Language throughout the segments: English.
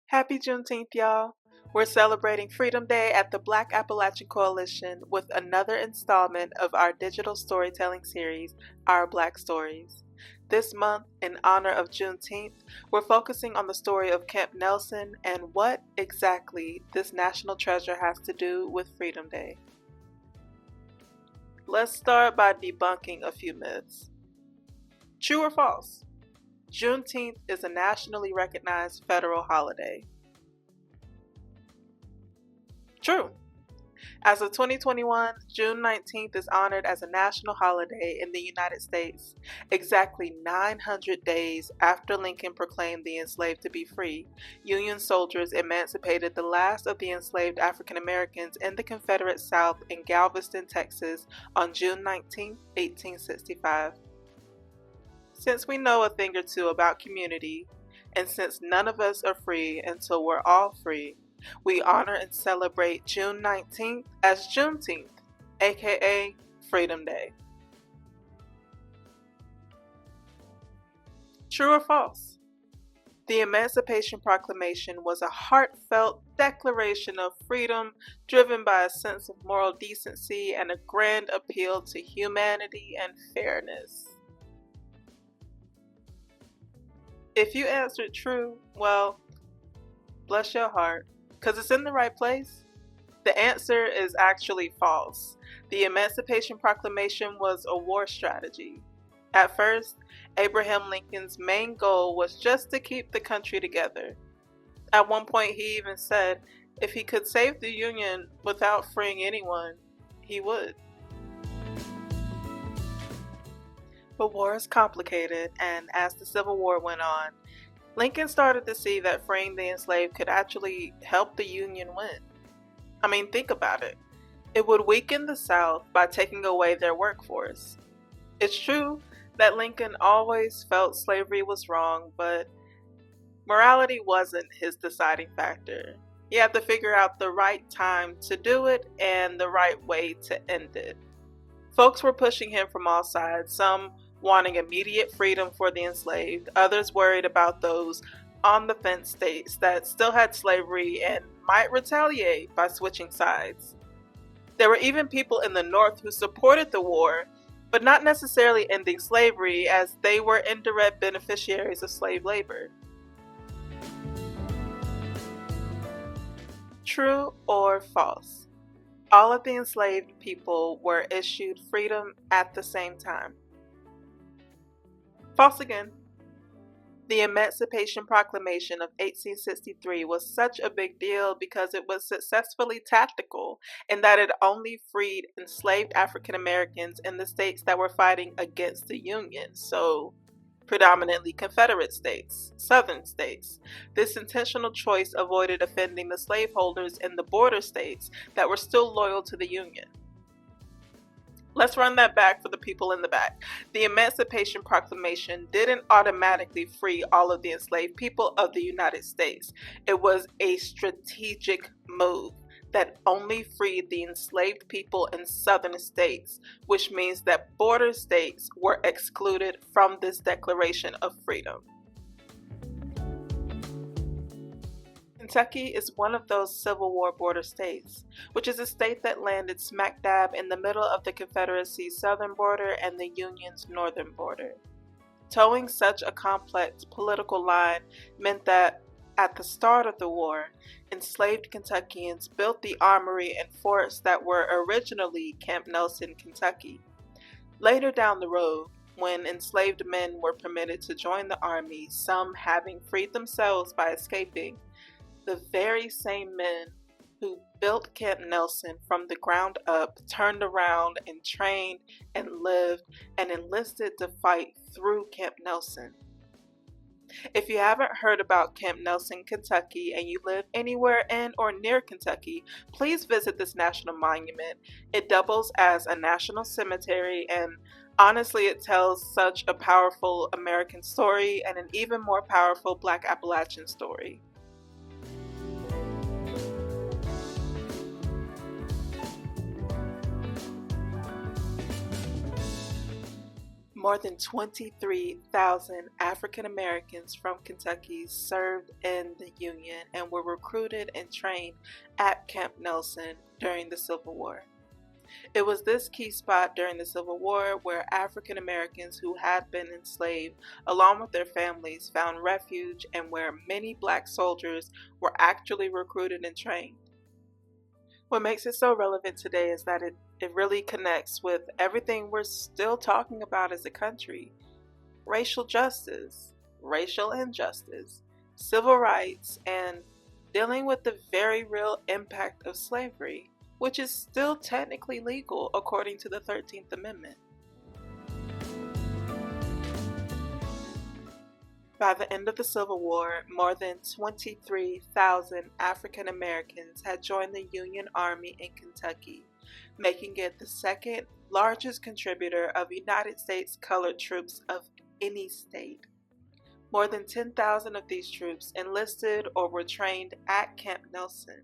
Happy Juneteenth, y'all! We're celebrating Freedom Day at the Black Appalachian Coalition with another installment of our digital storytelling series, Our BLAC Stories. This month, in honor of Juneteenth, we're focusing on the story of Camp Nelson and what exactly this national treasure has to do with Freedom Day. Let's start by debunking a few myths. True or false? Juneteenth is a nationally recognized federal holiday. True. As of 2021, June 19th is honored as a national holiday in the United States. Exactly 900 days after Lincoln proclaimed the enslaved to be free, Union soldiers emancipated the last of the enslaved African Americans in the Confederate South in Galveston, Texas on June 19, 1865. Since we know a thing or two about community, and since none of us are free until we're all free, we honor and celebrate June 19th as Juneteenth, aka Freedom Day. True or false? The Emancipation Proclamation was a heartfelt declaration of freedom driven by a sense of moral decency and a grand appeal to humanity and fairness. If you answered true, well, bless your heart, because it's in the right place. The answer is actually false. The Emancipation Proclamation was a war strategy. At first, Abraham Lincoln's main goal was just to keep the country together. At one point, he even said if he could save the Union without freeing anyone, he would. But war is complicated, and as the Civil War went on, Lincoln started to see that freeing the enslaved could actually help the Union win. I mean, think about it. It would weaken the South by taking away their workforce. It's true that Lincoln always felt slavery was wrong, but morality wasn't his deciding factor. He had to figure out the right time to do it and the right way to end it. Folks were pushing him from all sides, some wanting immediate freedom for the enslaved, others worried about those on the fence states that still had slavery and might retaliate by switching sides. There were even people in the North who supported the war, but not necessarily ending slavery, as they were indirect beneficiaries of slave labor. True or false? All of the enslaved people were issued freedom at the same time. False again. The Emancipation Proclamation of 1863 was such a big deal because it was successfully tactical in that it only freed enslaved African Americans in the states that were fighting against the Union, so predominantly Confederate states, Southern states. This intentional choice avoided offending the slaveholders in the border states that were still loyal to the Union. Let's run that back for the people in the back. The Emancipation Proclamation didn't automatically free all of the enslaved people of the United States. It was a strategic move that only freed the enslaved people in southern states, which means that border states were excluded from this declaration of freedom. Kentucky is one of those Civil War border states, which is a state that landed smack dab in the middle of the Confederacy's southern border and the Union's northern border. Towing such a complex political line meant that, at the start of the war, enslaved Kentuckians built the armory and forts that were originally Camp Nelson, Kentucky. Later down the road, when enslaved men were permitted to join the army, some having freed themselves by escaping, the very same men who built Camp Nelson from the ground up turned around and trained and lived and enlisted to fight through Camp Nelson. If you haven't heard about Camp Nelson, Kentucky, and you live anywhere in or near Kentucky, please visit this national monument. It doubles as a national cemetery, and honestly, it tells such a powerful American story and an even more powerful Black Appalachian story. More than 23,000 African Americans from Kentucky served in the Union and were recruited and trained at Camp Nelson during the Civil War. It was this key spot during the Civil War where African Americans who had been enslaved, along with their families, found refuge and where many black soldiers were actually recruited and trained. What makes it so relevant today is that it really connects with everything we're still talking about as a country: racial justice, racial injustice, civil rights, and dealing with the very real impact of slavery, which is still technically legal according to the 13th Amendment. By the end of the Civil War, more than 23,000 African Americans had joined the Union Army in Kentucky, making it the second largest contributor of United States colored troops of any state. More than 10,000 of these troops enlisted or were trained at Camp Nelson.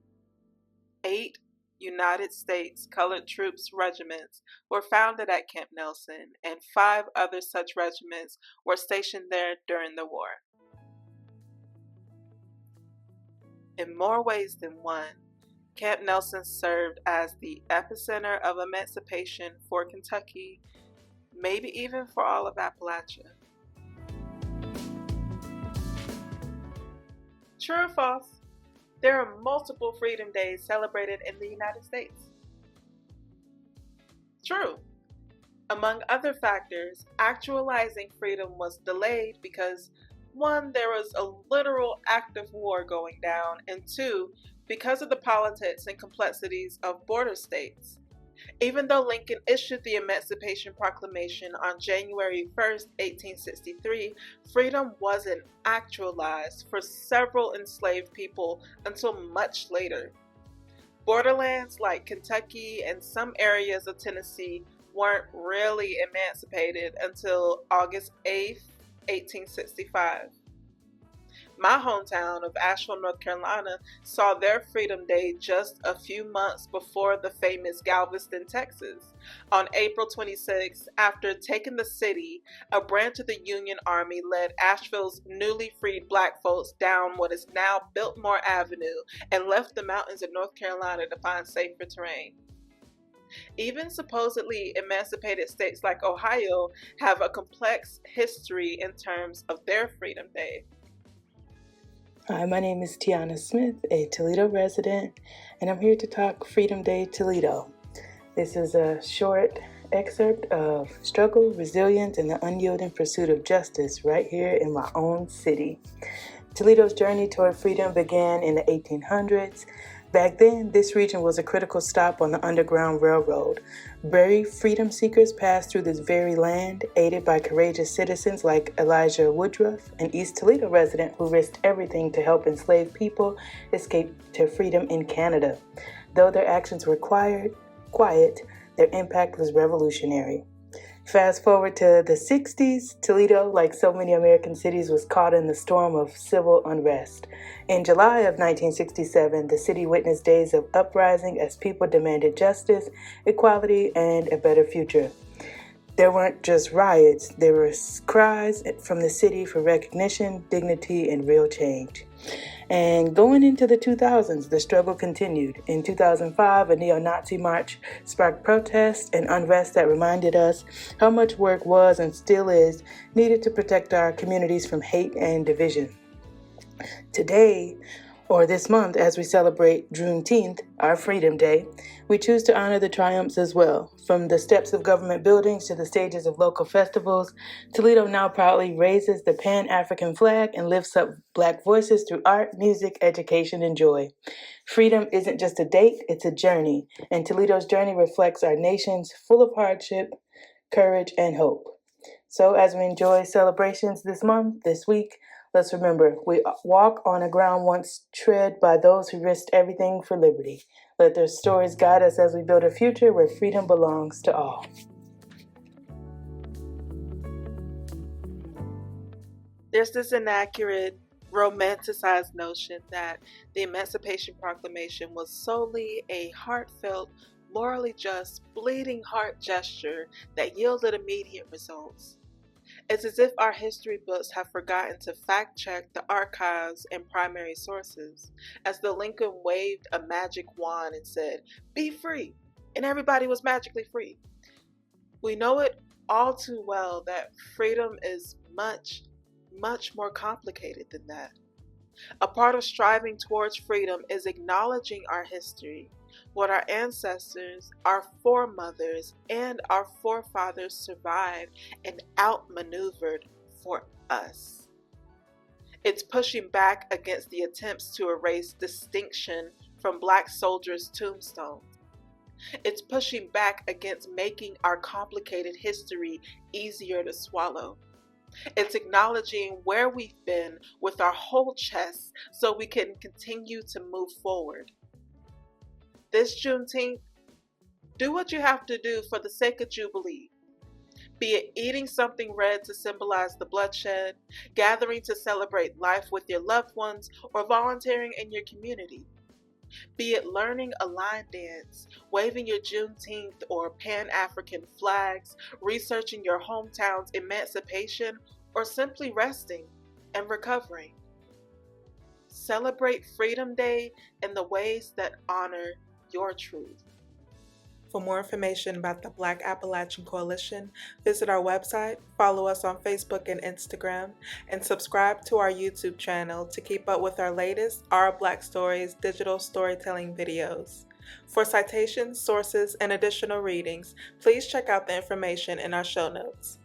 8 United States colored troops regiments were founded at Camp Nelson, and 5 other such regiments were stationed there during the war. In more ways than one, Camp Nelson served as the epicenter of emancipation for Kentucky, maybe even for all of Appalachia. True or false? There are multiple Freedom Days celebrated in the United States. True. Among other factors, actualizing freedom was delayed because 1, there was a literal active war going down, and 2, because of the politics and complexities of border states. Even though Lincoln issued the Emancipation Proclamation on January 1st, 1863, freedom wasn't actualized for several enslaved people until much later. Borderlands like Kentucky and some areas of Tennessee weren't really emancipated until August 8th, 1865. My hometown of Asheville, North Carolina, saw their Freedom Day just a few months before the famous Galveston, Texas. On April 26, after taking the city, a branch of the Union Army led Asheville's newly freed black folks down what is now Biltmore Avenue and left the mountains of North Carolina to find safer terrain. Even supposedly emancipated states like Ohio have a complex history in terms of their Freedom Day. Hi, my name is Tiana Smith, a Toledo resident, and I'm here to talk Freedom Day Toledo. This is a short excerpt of struggle, resilience, and the unyielding pursuit of justice right here in my own city. Toledo's journey toward freedom began in the 1800s. Back then, this region was a critical stop on the Underground Railroad. Brave freedom seekers passed through this very land, aided by courageous citizens like Elijah Woodruff, an East Toledo resident who risked everything to help enslaved people escape to freedom in Canada. Though their actions were quiet, their impact was revolutionary. Fast forward to the 60s, Toledo, like so many American cities, was caught in the storm of civil unrest. In July of 1967, the city witnessed days of uprising as people demanded justice, equality, and a better future. There weren't just riots, there were cries from the city for recognition, dignity, and real change. And going into the 2000s, the struggle continued. In 2005, a neo-Nazi march sparked protests and unrest that reminded us how much work was and still is needed to protect our communities from hate and division. Today, or this month, as we celebrate Juneteenth, our Freedom Day, we choose to honor the triumphs as well. From the steps of government buildings to the stages of local festivals, Toledo now proudly raises the Pan-African flag and lifts up Black voices through art, music, education, and joy. Freedom isn't just a date, it's a journey, and Toledo's journey reflects our nation's full of hardship, courage, and hope. So as we enjoy celebrations this month, this week, let's remember, we walk on a ground once tread by those who risked everything for liberty. Let their stories guide us as we build a future where freedom belongs to all. There's this inaccurate, romanticized notion that the Emancipation Proclamation was solely a heartfelt, morally just, bleeding heart gesture that yielded immediate results. It's as if our history books have forgotten to fact check the archives and primary sources, as though Lincoln waved a magic wand and said, "Be free," and everybody was magically free. We know it all too well that freedom is much, much more complicated than that. A part of striving towards freedom is acknowledging our history, what our ancestors, our foremothers, and our forefathers survived and outmaneuvered for us. It's pushing back against the attempts to erase distinction from Black soldiers' tombstones. It's pushing back against making our complicated history easier to swallow. It's acknowledging where we've been with our whole chest so we can continue to move forward. This Juneteenth, do what you have to do for the sake of Jubilee. Be it eating something red to symbolize the bloodshed, gathering to celebrate life with your loved ones, or volunteering in your community. Be it learning a line dance, waving your Juneteenth or Pan-African flags, researching your hometown's emancipation, or simply resting and recovering. Celebrate Freedom Day in the ways that honor your truth. For more information about the Black Appalachian Coalition, visit our website, follow us on Facebook and Instagram, and subscribe to our YouTube channel to keep up with our latest Our BLAC Stories digital storytelling videos. For citations, sources, and additional readings, please check out the information in our show notes.